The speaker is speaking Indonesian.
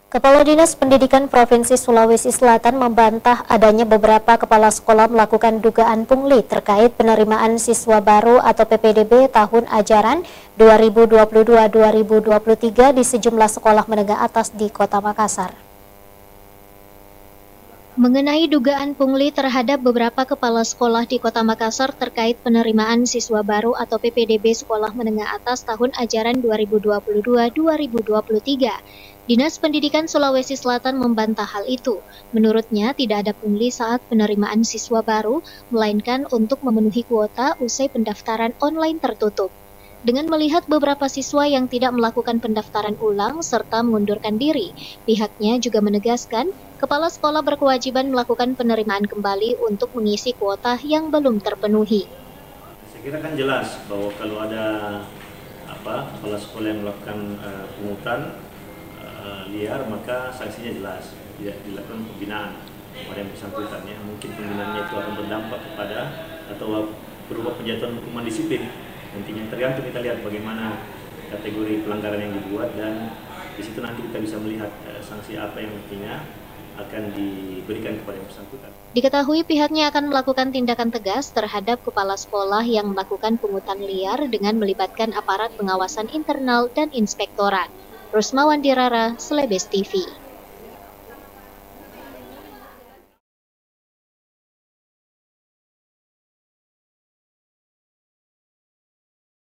Kepala Dinas Pendidikan Provinsi Sulawesi Selatan membantah adanya beberapa kepala sekolah melakukan dugaan pungli terkait penerimaan siswa baru atau PPDB tahun ajaran 2022-2023 di sejumlah sekolah menengah atas di Kota Makassar. Mengenai dugaan pungli terhadap beberapa kepala sekolah di Kota Makassar terkait penerimaan siswa baru atau PPDB sekolah menengah atas tahun ajaran 2022-2023, Dinas Pendidikan Sulawesi Selatan membantah hal itu. Menurutnya, tidak ada pungli saat penerimaan siswa baru, melainkan untuk memenuhi kuota usai pendaftaran online tertutup. Dengan melihat beberapa siswa yang tidak melakukan pendaftaran ulang serta mengundurkan diri, pihaknya juga menegaskan kepala sekolah berkewajiban melakukan penerimaan kembali untuk mengisi kuota yang belum terpenuhi. Saya kira kan jelas bahwa kalau ada kepala sekolah yang melakukan pungutan liar, maka sanksinya jelas, tidak dilakukan pembinaan kepada yang bersangkutan. Ya. Mungkin pembinaannya itu akan berdampak kepada atau berupa penjatuhan hukuman disiplin. Nantinya tergantung kita lihat bagaimana kategori pelanggaran yang dibuat, dan di situ nanti kita bisa melihat sanksi apa yang nantinya akan diberikan kepada yang bersangkutan. Diketahui pihaknya akan melakukan tindakan tegas terhadap kepala sekolah yang melakukan pungutan liar dengan melibatkan aparat pengawasan internal dan inspektorat. Rusmawan Dirara, Selebes TV.